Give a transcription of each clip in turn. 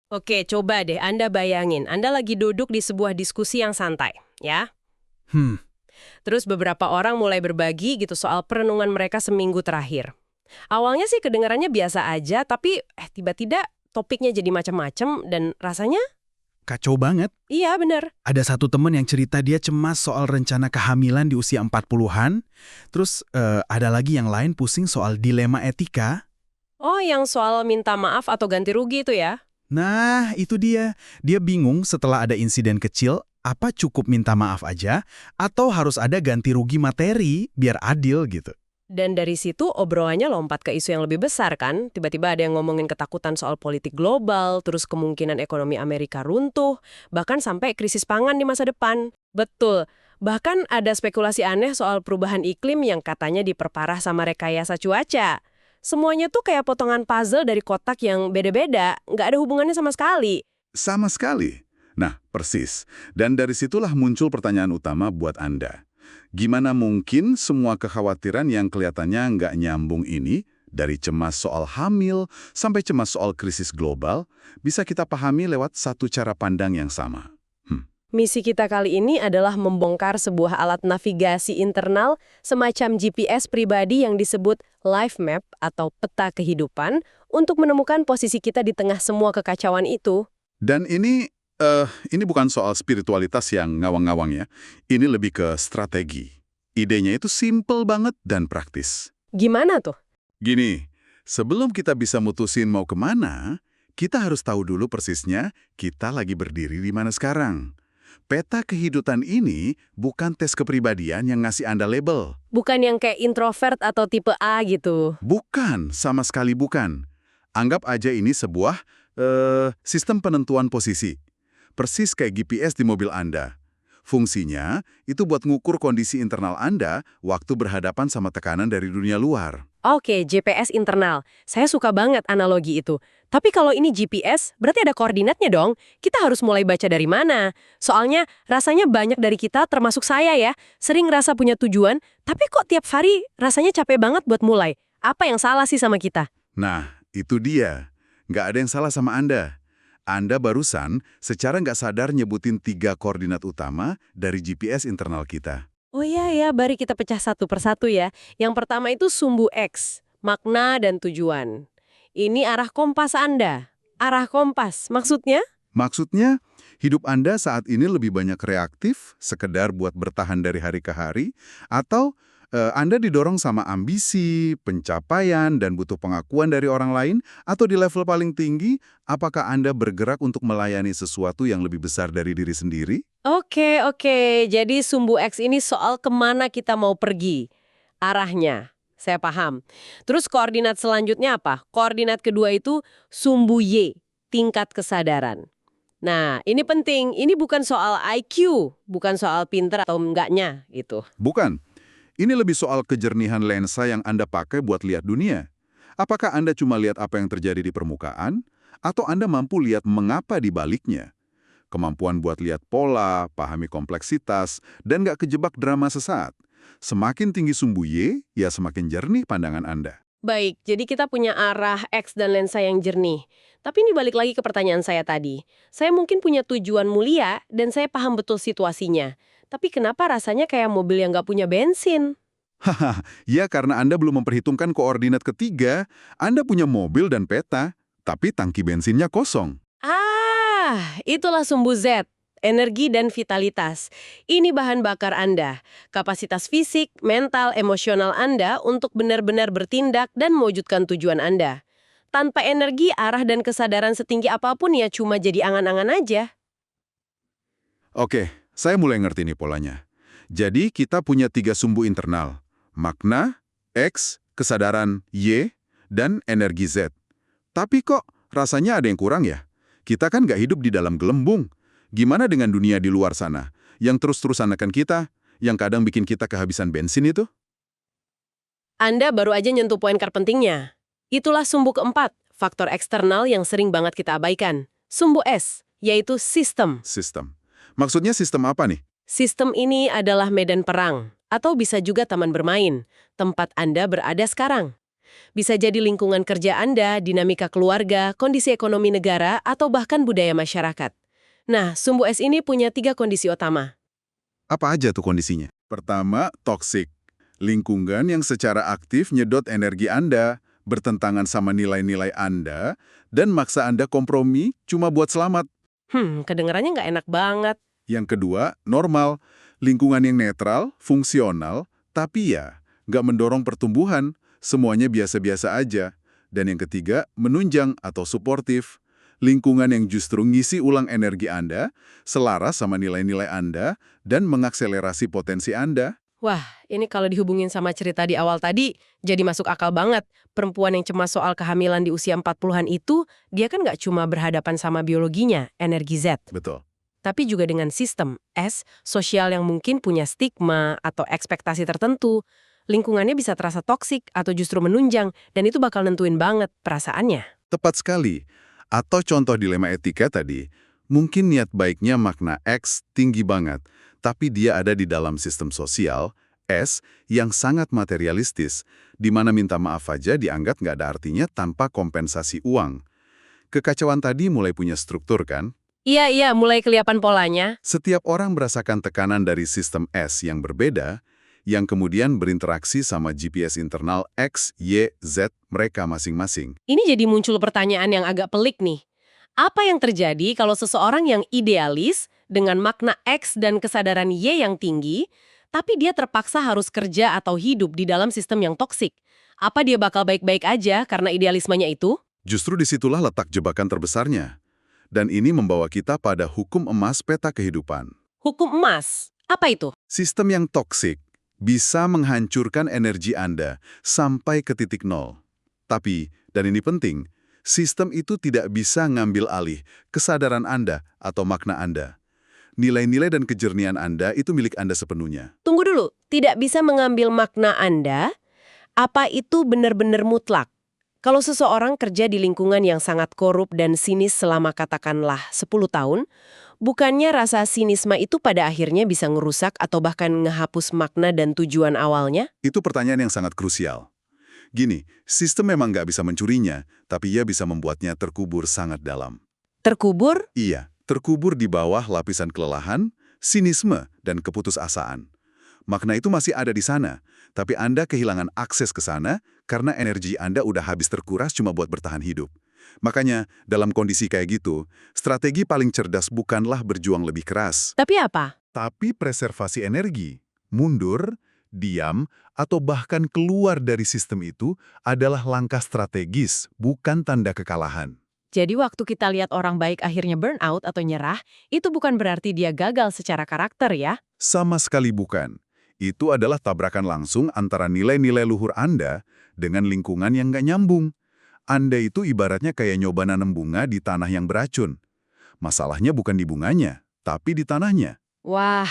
Oke, coba deh Anda bayangin, Anda lagi duduk di sebuah diskusi yang santai, ya. Hmm, Terus beberapa orang mulai berbagi gitu soal perenungan mereka seminggu terakhir. Awalnya sih kedengarannya biasa aja, tapi tiba-tiba topiknya jadi macam-macam dan rasanya kacau banget. iya bener. Ada satu temen yang cerita dia cemas soal rencana kehamilan di usia 40-an. Terus ada lagi yang lain pusing soal dilema etika. Oh, yang soal minta maaf atau ganti rugi itu ya? Nah, itu dia. Dia bingung setelah ada insiden kecil, apa cukup minta maaf aja, atau harus ada ganti rugi materi biar adil gitu. Dan dari situ obrolannya lompat ke isu yang lebih besar kan? Tiba-tiba ada yang ngomongin ketakutan soal politik global, terus kemungkinan ekonomi Amerika runtuh, bahkan sampai krisis pangan di masa depan. Betul. Bahkan ada spekulasi aneh soal perubahan iklim yang katanya diperparah sama rekayasa cuaca. Semuanya tuh kayak potongan puzzle dari kotak yang beda-beda, nggak ada hubungannya sama sekali. Sama sekali. Nah, persis. Dan dari situlah muncul pertanyaan utama buat Anda. Gimana mungkin semua kekhawatiran yang kelihatannya nggak nyambung ini, dari cemas soal hamil sampai cemas soal krisis global, bisa kita pahami lewat satu cara pandang yang sama? Misi kita kali ini adalah membongkar sebuah alat navigasi internal semacam GPS pribadi yang disebut life map atau peta kehidupan untuk menemukan posisi kita di tengah semua kekacauan itu. Dan ini bukan soal spiritualitas yang ngawang-ngawang ya. Ini lebih ke strategi. Idenya itu simple banget dan praktis. Gimana tuh? Gini, sebelum kita bisa mutusin mau kemana, kita harus tahu dulu persisnya kita lagi berdiri di mana sekarang. Peta kehidupan ini bukan tes kepribadian yang ngasih Anda label. Bukan yang kayak introvert atau tipe A gitu. Bukan, sama sekali bukan. Anggap aja ini sebuah sistem penentuan posisi. Persis kayak GPS di mobil Anda. Fungsinya itu buat ngukur kondisi internal Anda waktu berhadapan sama tekanan dari dunia luar. Oke, GPS internal. Saya suka banget analogi itu. Tapi kalau ini GPS, berarti ada koordinatnya dong. Kita harus mulai baca dari mana? Soalnya rasanya banyak dari kita, termasuk saya ya, sering ngerasa punya tujuan, tapi kok tiap hari rasanya capek banget buat mulai. Apa yang salah sih sama kita? Nah, itu dia. Nggak ada yang salah sama Anda. Anda barusan secara nggak sadar nyebutin 3 koordinat utama dari GPS internal kita. Oh iya ya, mari kita pecah satu persatu ya. Yang pertama itu sumbu X, makna dan tujuan. Ini arah kompas Anda. Arah kompas, maksudnya? Maksudnya, hidup Anda saat ini lebih banyak reaktif, sekedar buat bertahan dari hari ke hari, atau Anda didorong sama ambisi, pencapaian, dan butuh pengakuan dari orang lain, atau di level paling tinggi, apakah Anda bergerak untuk melayani sesuatu yang lebih besar dari diri sendiri? Oke. Jadi sumbu X ini soal kemana kita mau pergi. Arahnya, saya paham. Terus koordinat selanjutnya apa? Koordinat kedua itu sumbu Y, tingkat kesadaran. Nah, ini penting. Ini bukan soal IQ, bukan soal pinter atau enggaknya gitu. Bukan. Ini lebih soal kejernihan lensa yang Anda pakai buat lihat dunia. Apakah Anda cuma lihat apa yang terjadi di permukaan, atau Anda mampu lihat mengapa di baliknya? Kemampuan buat lihat pola, pahami kompleksitas, dan nggak kejebak drama sesaat. Semakin tinggi sumbu Y, ya semakin jernih pandangan Anda. Baik, jadi kita punya arah X dan lensa yang jernih. Tapi ini balik lagi ke pertanyaan saya tadi. Saya mungkin punya tujuan mulia dan saya paham betul situasinya. Tapi kenapa rasanya kayak mobil yang nggak punya bensin? Haha, ya karena Anda belum memperhitungkan koordinat ketiga, Anda punya mobil dan peta, tapi tangki bensinnya kosong. Itulah sumbu Z, energi dan vitalitas. Ini bahan bakar Anda, kapasitas fisik, mental, emosional Anda untuk benar-benar bertindak dan mewujudkan tujuan Anda. Tanpa energi, arah dan kesadaran setinggi apapun ya cuma jadi angan-angan aja. Oke, saya mulai ngerti nih polanya. Jadi kita punya 3 sumbu internal, makna, X, kesadaran, Y, dan energi Z. Tapi kok rasanya ada yang kurang ya? Kita kan nggak hidup di dalam gelembung. Gimana dengan dunia di luar sana, yang terus-terusan akan kita, yang kadang bikin kita kehabisan bensin itu? Anda baru aja nyentuh poin pentingnya. Itulah sumbu keempat, faktor eksternal yang sering banget kita abaikan. Sumbu S, yaitu sistem. Sistem. Maksudnya sistem apa nih? Sistem ini adalah medan perang, atau bisa juga taman bermain, tempat Anda berada sekarang. Bisa jadi lingkungan kerja Anda, dinamika keluarga, kondisi ekonomi negara, atau bahkan budaya masyarakat. Nah, sumbu es ini punya 3 kondisi utama. Apa aja tuh kondisinya? Pertama, toksik. Lingkungan yang secara aktif nyedot energi Anda, bertentangan sama nilai-nilai Anda, dan maksa Anda kompromi cuma buat selamat. Kedengarannya nggak enak banget. Yang kedua, normal. Lingkungan yang netral, fungsional, tapi ya, nggak mendorong pertumbuhan, semuanya biasa-biasa aja. Dan yang ketiga, menunjang atau suportif. Lingkungan yang justru ngisi ulang energi Anda, selaras sama nilai-nilai Anda, dan mengakselerasi potensi Anda. Wah, ini kalau dihubungin sama cerita di awal tadi, jadi masuk akal banget. Perempuan yang cemas soal kehamilan di usia 40-an itu, dia kan nggak cuma berhadapan sama biologinya, energi Z, Betul. tapi juga dengan sistem S, sosial yang mungkin punya stigma atau ekspektasi tertentu. Lingkungannya bisa terasa toksik atau justru menunjang, dan itu bakal nentuin banget perasaannya. Tepat sekali. Atau contoh dilema etika tadi, mungkin niat baiknya makna X tinggi banget, tapi dia ada di dalam sistem sosial, S, yang sangat materialistis, di mana minta maaf aja dianggap nggak ada artinya tanpa kompensasi uang. Kekacauan tadi mulai punya struktur kan? Iya, mulai kelihatan polanya. Setiap orang merasakan tekanan dari sistem S yang berbeda, yang kemudian berinteraksi sama GPS internal X, Y, Z mereka masing-masing. Ini jadi muncul pertanyaan yang agak pelik nih. Apa yang terjadi kalau seseorang yang idealis dengan makna X dan kesadaran Y yang tinggi, tapi dia terpaksa harus kerja atau hidup di dalam sistem yang toksik? Apa dia bakal baik-baik aja karena idealismenya itu? Justru disitulah letak jebakan terbesarnya. Dan ini membawa kita pada hukum emas peta kehidupan. Hukum emas. Apa itu? Sistem yang toksik bisa menghancurkan energi Anda sampai ke titik nol. Tapi, dan ini penting, sistem itu tidak bisa ngambil alih kesadaran Anda atau makna Anda. Nilai-nilai dan kejernihan Anda itu milik Anda sepenuhnya. Tunggu dulu, tidak bisa mengambil makna Anda, apa itu benar-benar mutlak? Kalau seseorang kerja di lingkungan yang sangat korup dan sinis selama katakanlah 10 tahun, bukannya rasa sinisme itu pada akhirnya bisa ngerusak atau bahkan ngehapus makna dan tujuan awalnya? Itu pertanyaan yang sangat krusial. Gini, sistem memang nggak bisa mencurinya, tapi ia bisa membuatnya terkubur sangat dalam. Terkubur? Iya, terkubur di bawah lapisan kelelahan, sinisme, dan keputusasaan. Makna itu masih ada di sana, tapi Anda kehilangan akses ke sana karena energi Anda udah habis terkuras cuma buat bertahan hidup. Makanya, dalam kondisi kayak gitu, strategi paling cerdas bukanlah berjuang lebih keras, Tapi apa? tapi preservasi energi. Mundur, diam, atau bahkan keluar dari sistem itu adalah langkah strategis, bukan tanda kekalahan. Jadi waktu kita lihat orang baik akhirnya burnout atau nyerah, itu bukan berarti dia gagal secara karakter ya? Sama sekali bukan. Itu adalah tabrakan langsung antara nilai-nilai luhur Anda dengan lingkungan yang nggak nyambung. Anda itu ibaratnya kayak nyoba nanam bunga di tanah yang beracun. Masalahnya bukan di bunganya, tapi di tanahnya. Wah,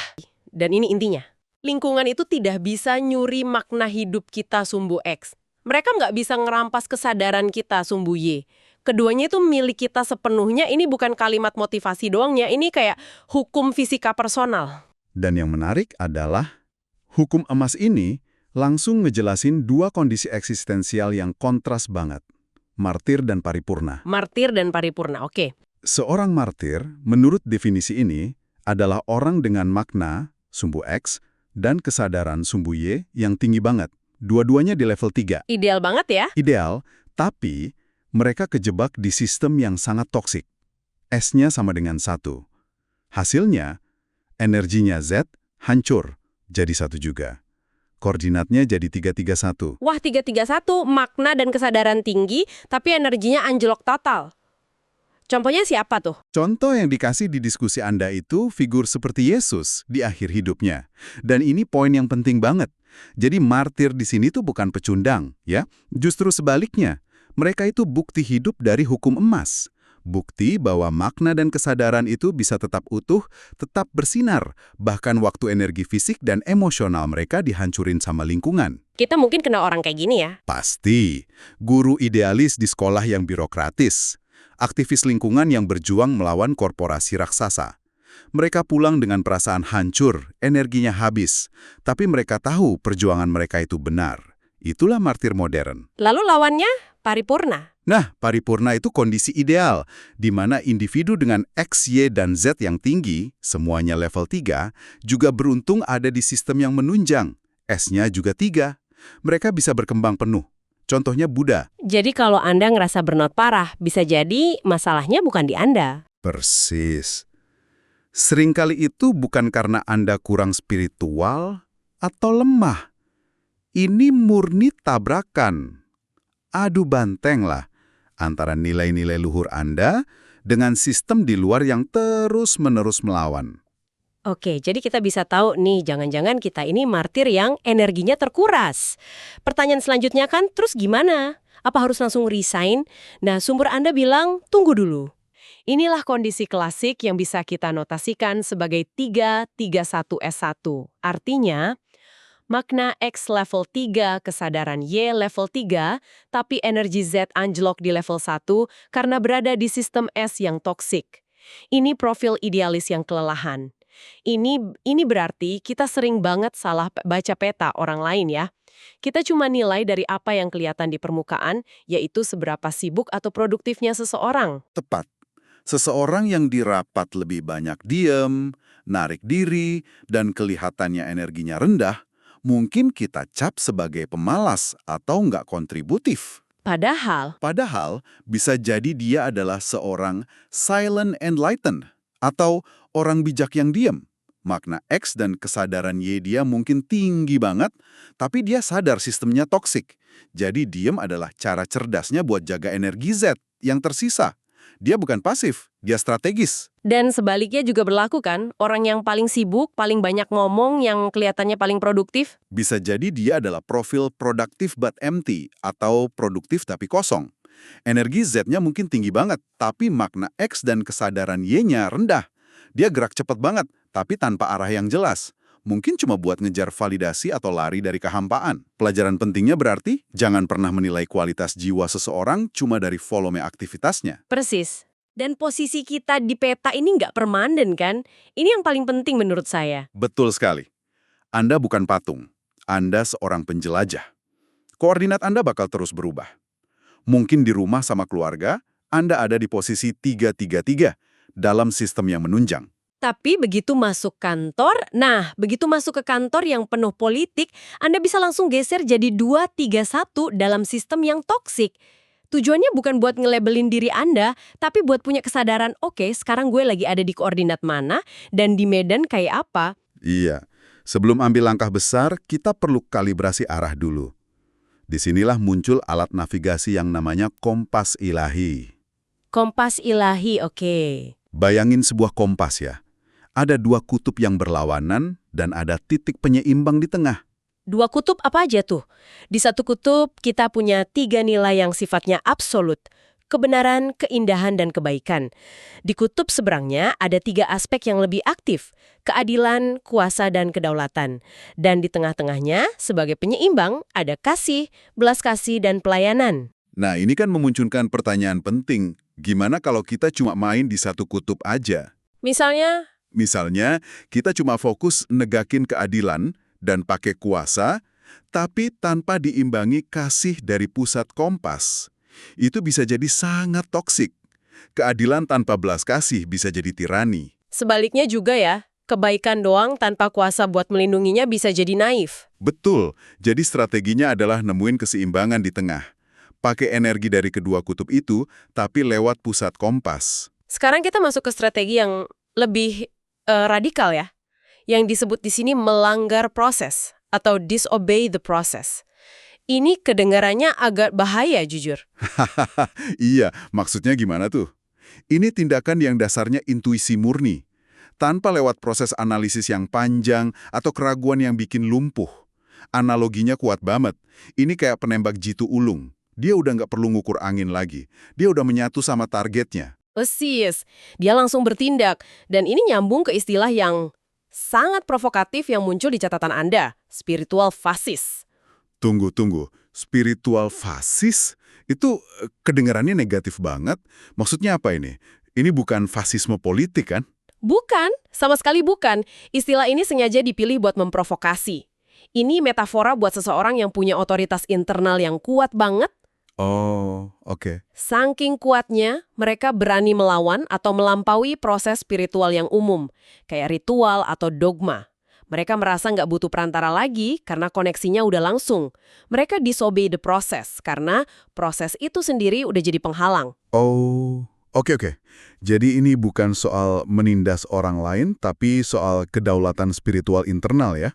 dan ini intinya. Lingkungan itu tidak bisa nyuri makna hidup kita sumbu X. Mereka nggak bisa ngerampas kesadaran kita sumbu Y. Keduanya itu milik kita sepenuhnya, ini bukan kalimat motivasi doang ya, ini kayak hukum fisika personal. Dan yang menarik adalah, hukum emas ini langsung ngejelasin dua kondisi eksistensial yang kontras banget. Martir dan paripurna. Martir dan paripurna, oke. Seorang martir, menurut definisi ini, adalah orang dengan makna, sumbu X, dan kesadaran sumbu Y yang tinggi banget. Dua-duanya di level 3. Ideal banget ya? Ideal, tapi mereka kejebak di sistem yang sangat toksik. S-nya sama dengan 1. Hasilnya, energinya Z hancur, jadi 1 juga. Koordinatnya jadi 331. Wah, 331, makna dan kesadaran tinggi, tapi energinya anjlok total. Contohnya siapa tuh? Contoh yang dikasih di diskusi Anda itu figur seperti Yesus di akhir hidupnya. Dan ini poin yang penting banget. Jadi martir di sini tuh bukan pecundang, ya. Justru sebaliknya, mereka itu bukti hidup dari hukum emas. Bukti bahwa makna dan kesadaran itu bisa tetap utuh, tetap bersinar, bahkan waktu energi fisik dan emosional mereka dihancurin sama lingkungan. Kita mungkin kenal orang kayak gini ya. Pasti, guru idealis di sekolah yang birokratis, aktivis lingkungan yang berjuang melawan korporasi raksasa. Mereka pulang dengan perasaan hancur, energinya habis, tapi mereka tahu perjuangan mereka itu benar. Itulah martir modern. Lalu lawannya paripurna. Nah, paripurna itu kondisi ideal, di mana individu dengan X, Y, dan Z yang tinggi, semuanya level 3, juga beruntung ada di sistem yang menunjang. S-nya juga 3. Mereka bisa berkembang penuh. Contohnya Buddha. Jadi kalau Anda ngerasa burnout parah, bisa jadi masalahnya bukan di Anda. Persis. Seringkali itu bukan karena Anda kurang spiritual atau lemah. Ini murni tabrakan. Adu banteng lah antara nilai-nilai luhur Anda dengan sistem di luar yang terus-menerus melawan. Oke, jadi kita bisa tahu nih, jangan-jangan kita ini martir yang energinya terkuras. Pertanyaan selanjutnya kan, terus gimana? Apa harus langsung resign? Nah, sumber Anda bilang, tunggu dulu. Inilah kondisi klasik yang bisa kita notasikan sebagai 3-3-1-S1. Artinya, makna X level 3, kesadaran Y level 3, tapi energi Z anjlok di level 1 karena berada di sistem S yang toksik. Ini profil idealis yang kelelahan. Ini berarti kita sering banget salah baca peta orang lain ya. Kita cuma nilai dari apa yang kelihatan di permukaan, yaitu seberapa sibuk atau produktifnya seseorang. Tepat. Seseorang yang di rapat lebih banyak diem, narik diri, dan kelihatannya energinya rendah, mungkin kita cap sebagai pemalas atau nggak kontributif. Padahal, bisa jadi dia adalah seorang silent enlightened atau orang bijak yang diem. Makna X dan kesadaran Y dia mungkin tinggi banget, tapi dia sadar sistemnya toksik. Jadi diem adalah cara cerdasnya buat jaga energi Z yang tersisa. Dia bukan pasif, dia strategis. Dan sebaliknya juga berlaku kan, orang yang paling sibuk, paling banyak ngomong, yang kelihatannya paling produktif. Bisa jadi dia adalah profil productive but empty atau produktif tapi kosong. Energi Z-nya mungkin tinggi banget, tapi makna X dan kesadaran Y-nya rendah. Dia gerak cepat banget, tapi tanpa arah yang jelas. Mungkin cuma buat ngejar validasi atau lari dari kehampaan. Pelajaran pentingnya berarti, jangan pernah menilai kualitas jiwa seseorang cuma dari volume aktivitasnya. Persis. Dan posisi kita di peta ini nggak permanen kan? Ini yang paling penting menurut saya. Betul sekali. Anda bukan patung. Anda seorang penjelajah. Koordinat Anda bakal terus berubah. Mungkin di rumah sama keluarga, Anda ada di posisi 3-3-3 dalam sistem yang menunjang. Tapi begitu masuk kantor, begitu masuk ke kantor yang penuh politik, Anda bisa langsung geser jadi 2-3-1 dalam sistem yang toksik. Tujuannya bukan buat nge-labelin diri Anda, tapi buat punya kesadaran, oke, sekarang gue lagi ada di koordinat mana, dan di medan kayak apa. Iya, sebelum ambil langkah besar, kita perlu kalibrasi arah dulu. Disinilah muncul alat navigasi yang namanya kompas ilahi. Kompas ilahi, oke. Bayangin sebuah kompas ya. Ada dua kutub yang berlawanan dan ada titik penyeimbang di tengah. Dua kutub apa aja tuh? Di satu kutub kita punya 3 nilai yang sifatnya absolut. Kebenaran, keindahan, dan kebaikan. Di kutub seberangnya ada 3 aspek yang lebih aktif. Keadilan, kuasa, dan kedaulatan. Dan di tengah-tengahnya, sebagai penyeimbang, ada kasih, belas kasih, dan pelayanan. Nah, ini kan memunculkan pertanyaan penting. Gimana kalau kita cuma main di satu kutub aja? Misalnya, kita cuma fokus negakin keadilan dan pakai kuasa, tapi tanpa diimbangi kasih dari pusat kompas. Itu bisa jadi sangat toksik. Keadilan tanpa belas kasih bisa jadi tirani. sebaliknya juga ya, kebaikan doang tanpa kuasa buat melindunginya bisa jadi naif. Betul, jadi strateginya adalah nemuin keseimbangan di tengah. Pakai energi dari kedua kutub itu, tapi lewat pusat kompas. Sekarang kita masuk ke strategi yang lebih radikal ya. Yang disebut di sini melanggar proses atau disobey the process. Ini kedengarannya agak bahaya jujur. Iya, maksudnya gimana tuh? Ini tindakan yang dasarnya intuisi murni. Tanpa lewat proses analisis yang panjang atau keraguan yang bikin lumpuh. Analoginya kuat banget. Ini kayak penembak jitu ulung. Dia udah nggak perlu ngukur angin lagi. Dia udah menyatu sama targetnya. Persis. Dia langsung bertindak. Dan ini nyambung ke istilah yang sangat provokatif yang muncul di catatan Anda. Spiritual fasis. Tunggu. Spiritual fasis? Itu kedengarannya negatif banget. Maksudnya apa ini? Ini bukan fasisme politik kan? Bukan, sama sekali bukan. Istilah ini sengaja dipilih buat memprovokasi. Ini metafora buat seseorang yang punya otoritas internal yang kuat banget. Oh, oke. Saking kuatnya, mereka berani melawan atau melampaui proses spiritual yang umum, kayak ritual atau dogma. Mereka merasa nggak butuh perantara lagi karena koneksinya udah langsung. Mereka disobey the process karena proses itu sendiri udah jadi penghalang. Oh, oke. Jadi ini bukan soal menindas orang lain, tapi soal kedaulatan spiritual internal ya.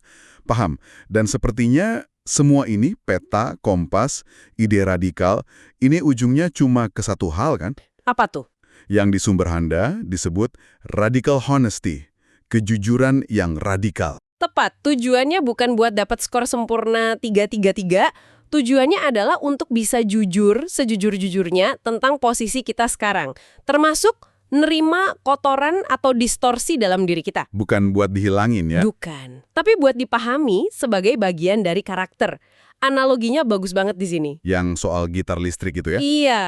Paham. Dan sepertinya semua ini, peta, kompas, ide radikal, ini ujungnya cuma ke satu hal kan? Apa tuh? Yang di sumber Handa disebut radical honesty, kejujuran yang radikal. Tepat, tujuannya bukan buat dapat skor sempurna 333, tujuannya adalah untuk bisa jujur, sejujur-jujurnya tentang posisi kita sekarang. Termasuk nerima kotoran atau distorsi dalam diri kita. Bukan buat dihilangin ya? Bukan, tapi buat dipahami sebagai bagian dari karakter. Analoginya bagus banget di sini. Yang soal gitar listrik itu ya? Iya,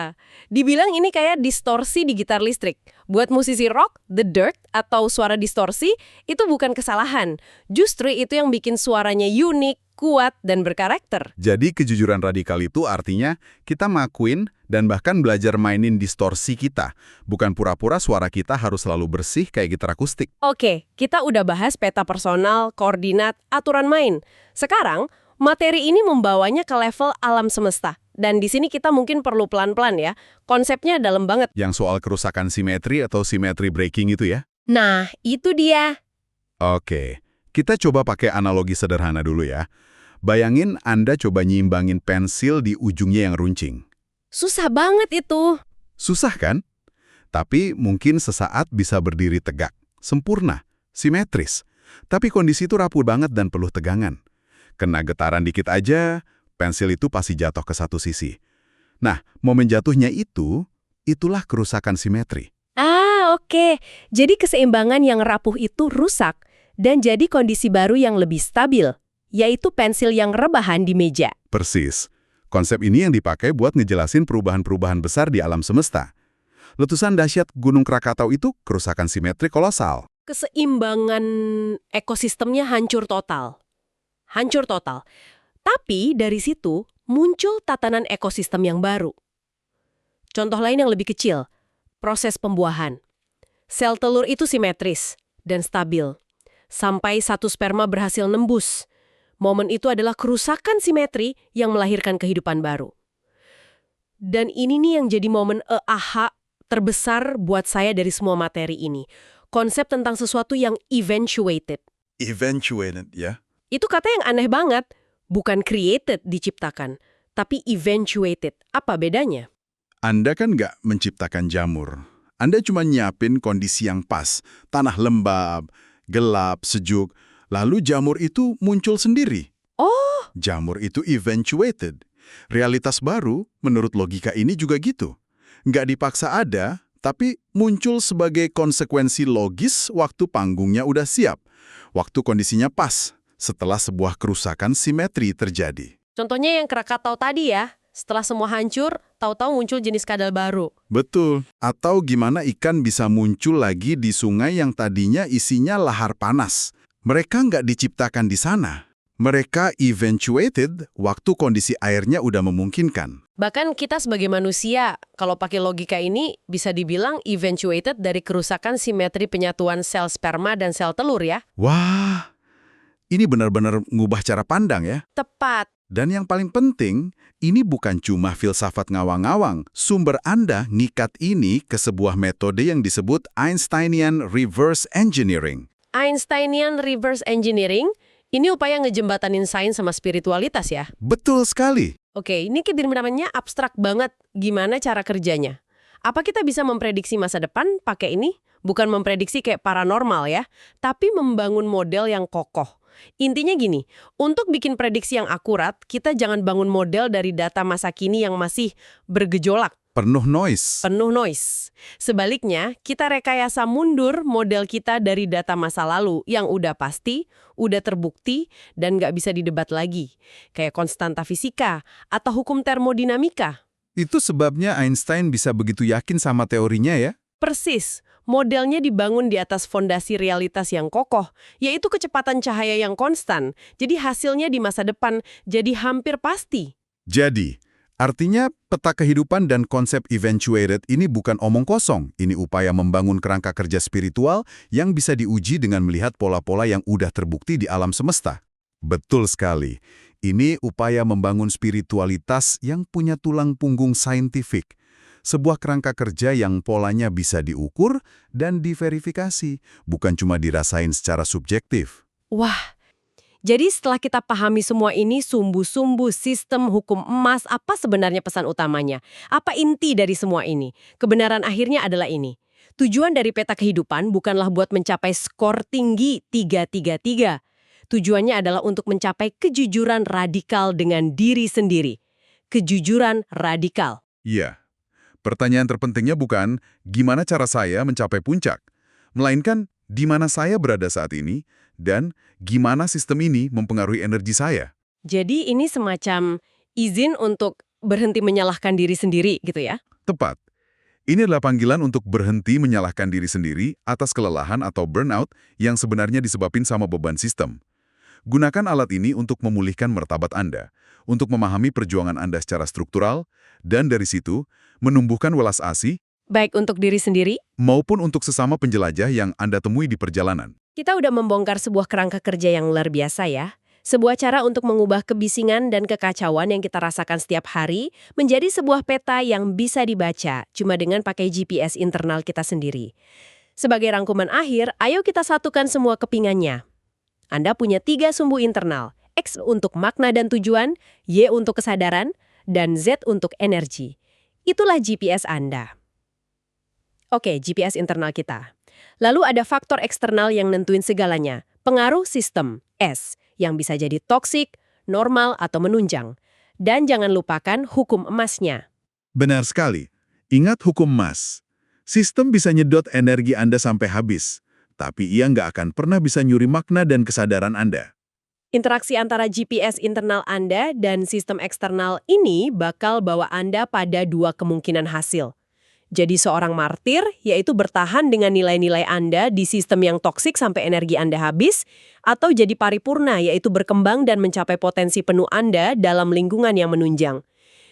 dibilang ini kayak distorsi di gitar listrik. Buat musisi rock, the dirt atau suara distorsi itu bukan kesalahan. Justru itu yang bikin suaranya unik, kuat, dan berkarakter. Jadi kejujuran radikal itu artinya kita ngakuin dan bahkan belajar mainin distorsi kita. Bukan pura-pura suara kita harus selalu bersih kayak gitar akustik. Oke, kita udah bahas peta personal, koordinat, aturan main. Sekarang, materi ini membawanya ke level alam semesta. Dan di sini kita mungkin perlu pelan-pelan ya. Konsepnya dalam banget. Yang soal kerusakan simetri atau simetri breaking itu ya? Nah, itu dia. Oke, kita coba pakai analogi sederhana dulu ya. Bayangin Anda coba nyimbangin pensil di ujungnya yang runcing. Susah banget itu. Susah kan? Tapi mungkin sesaat bisa berdiri tegak, sempurna, simetris. Tapi kondisi itu rapuh banget dan penuh tegangan. Kena getaran dikit aja, pensil itu pasti jatuh ke satu sisi. Nah, momen jatuhnya itulah kerusakan simetri. Oke. Jadi keseimbangan yang rapuh itu rusak dan jadi kondisi baru yang lebih stabil, yaitu pensil yang rebahan di meja. Persis. Konsep ini yang dipakai buat ngejelasin perubahan-perubahan besar di alam semesta. Letusan dahsyat Gunung Krakatau itu kerusakan simetri kolosal. Keseimbangan ekosistemnya hancur total. Hancur total. Tapi dari situ muncul tatanan ekosistem yang baru. Contoh lain yang lebih kecil, proses pembuahan. Sel telur itu simetris dan stabil. Sampai satu sperma berhasil nembus. Momen itu adalah kerusakan simetri yang melahirkan kehidupan baru. Dan ini nih yang jadi momen aha terbesar buat saya dari semua materi ini. Konsep tentang sesuatu yang eventuated. Eventuated, ya? Itu kata yang aneh banget. Bukan created, diciptakan. Tapi eventuated. Apa bedanya? Anda kan nggak menciptakan jamur. Anda cuma nyiapin kondisi yang pas. Tanah lembab, gelap, sejuk. Lalu jamur itu muncul sendiri. Oh, Jamur itu eventuated. Realitas baru, menurut logika ini juga gitu. Nggak dipaksa ada, tapi muncul sebagai konsekuensi logis waktu panggungnya udah siap. Waktu kondisinya pas, setelah sebuah kerusakan simetri terjadi. contohnya yang Krakatau tadi ya. Setelah semua hancur, tahu-tahu muncul jenis kadal baru. Betul. Atau gimana ikan bisa muncul lagi di sungai yang tadinya isinya lahar panas. Mereka nggak diciptakan di sana. Mereka eventuated waktu kondisi airnya udah memungkinkan. Bahkan kita sebagai manusia, kalau pakai logika ini, bisa dibilang eventuated dari kerusakan simetri penyatuan sel sperma dan sel telur ya. Wah, ini benar-benar ngubah cara pandang ya. Tepat. Dan yang paling penting, ini bukan cuma filsafat ngawang-ngawang. Sumber Anda ngikat ini ke sebuah metode yang disebut Einsteinian Reverse Engineering. Einsteinian reverse engineering, ini upaya ngejembatanin sains sama spiritualitas ya. Betul sekali. Oke, ini namanya abstrak banget. Gimana cara kerjanya? Apa kita bisa memprediksi masa depan pakai ini? Bukan memprediksi kayak paranormal ya, tapi membangun model yang kokoh. Intinya gini, untuk bikin prediksi yang akurat, kita jangan bangun model dari data masa kini yang masih bergejolak. Penuh noise. Penuh noise. Sebaliknya, kita rekayasa mundur model kita dari data masa lalu yang udah pasti, udah terbukti, dan nggak bisa didebat lagi. Kayak konstanta fisika atau hukum termodinamika. Itu sebabnya Einstein bisa begitu yakin sama teorinya ya? Persis. Modelnya dibangun di atas fondasi realitas yang kokoh, yaitu kecepatan cahaya yang konstan. Jadi hasilnya di masa depan jadi hampir pasti. Jadi, artinya peta kehidupan dan konsep eventuated ini bukan omong kosong. Ini upaya membangun kerangka kerja spiritual yang bisa diuji dengan melihat pola-pola yang udah terbukti di alam semesta. Betul sekali. Ini upaya membangun spiritualitas yang punya tulang punggung saintifik. Sebuah kerangka kerja yang polanya bisa diukur dan diverifikasi, bukan cuma dirasain secara subjektif. Wah, jadi setelah kita pahami semua ini, sumbu-sumbu sistem hukum emas, apa sebenarnya pesan utamanya? Apa inti dari semua ini? Kebenaran akhirnya adalah ini. Tujuan dari peta kehidupan bukanlah buat mencapai skor tinggi 333. Tujuannya adalah untuk mencapai kejujuran radikal dengan diri sendiri. Kejujuran radikal. Iya. Pertanyaan terpentingnya bukan gimana cara saya mencapai puncak, melainkan di mana saya berada saat ini dan gimana sistem ini mempengaruhi energi saya. Jadi ini semacam izin untuk berhenti menyalahkan diri sendiri gitu ya? Tepat. Ini adalah panggilan untuk berhenti menyalahkan diri sendiri atas kelelahan atau burnout yang sebenarnya disebabkan sama beban sistem. Gunakan alat ini untuk memulihkan martabat Anda, untuk memahami perjuangan Anda secara struktural, dan dari situ menumbuhkan welas asih, Baik untuk diri sendiri, maupun untuk sesama penjelajah yang Anda temui di perjalanan. kita udah membongkar sebuah kerangka kerja yang luar biasa ya. Sebuah cara untuk mengubah kebisingan dan kekacauan yang kita rasakan setiap hari menjadi sebuah peta yang bisa dibaca cuma dengan pakai GPS internal kita sendiri. Sebagai rangkuman akhir, ayo kita satukan semua kepingannya. Anda punya 3 sumbu internal, X untuk makna dan tujuan, Y untuk kesadaran, dan Z untuk energi. Itulah GPS Anda. Oke, GPS internal kita. Lalu ada faktor eksternal yang nentuin segalanya. Pengaruh sistem, S, yang bisa jadi toksik, normal, atau menunjang. Dan jangan lupakan hukum emasnya. Benar sekali. Ingat hukum emas. Sistem bisa nyedot energi Anda sampai habis, tapi ia nggak akan pernah bisa nyuri makna dan kesadaran Anda. Interaksi antara GPS internal Anda dan sistem eksternal ini bakal bawa Anda pada 2 kemungkinan hasil. Jadi seorang martir, yaitu bertahan dengan nilai-nilai Anda di sistem yang toksik sampai energi Anda habis, atau jadi paripurna, yaitu berkembang dan mencapai potensi penuh Anda dalam lingkungan yang menunjang.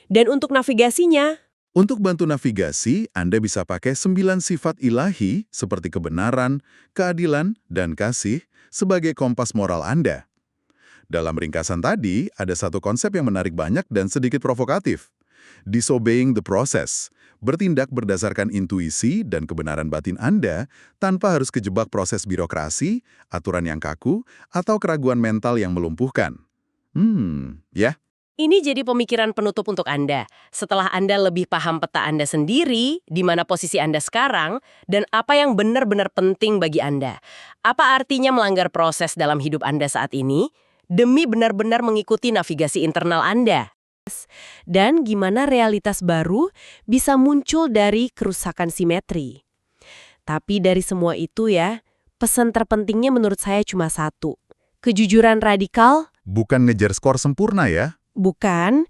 Dan untuk navigasinya, Untuk bantu navigasi, Anda bisa pakai 9 sifat ilahi seperti kebenaran, keadilan, dan kasih sebagai kompas moral Anda. Dalam ringkasan tadi, ada satu konsep yang menarik banyak dan sedikit provokatif. Disobeying the process, bertindak berdasarkan intuisi dan kebenaran batin Anda tanpa harus kejebak proses birokrasi, aturan yang kaku, atau keraguan mental yang melumpuhkan. Ya. ini jadi pemikiran penutup untuk Anda. Setelah Anda lebih paham peta Anda sendiri, di mana posisi Anda sekarang, dan apa yang benar-benar penting bagi Anda. Apa artinya melanggar proses dalam hidup Anda saat ini, demi benar-benar mengikuti navigasi internal Anda. Dan gimana realitas baru bisa muncul dari kerusakan simetri. Tapi dari semua itu ya, pesan terpentingnya menurut saya cuma satu. Kejujuran radikal, Bukan ngejar skor sempurna ya. bukan.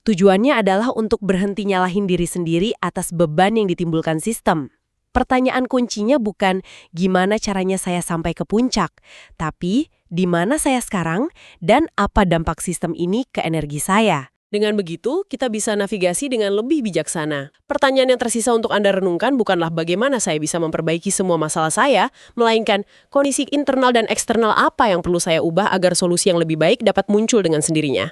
Tujuannya adalah untuk berhenti nyalahin diri sendiri atas beban yang ditimbulkan sistem. Pertanyaan kuncinya bukan gimana caranya saya sampai ke puncak, tapi di mana saya sekarang dan apa dampak sistem ini ke energi saya. Dengan begitu, kita bisa navigasi dengan lebih bijaksana. Pertanyaan yang tersisa untuk Anda renungkan bukanlah bagaimana saya bisa memperbaiki semua masalah saya, melainkan kondisi internal dan eksternal apa yang perlu saya ubah agar solusi yang lebih baik dapat muncul dengan sendirinya.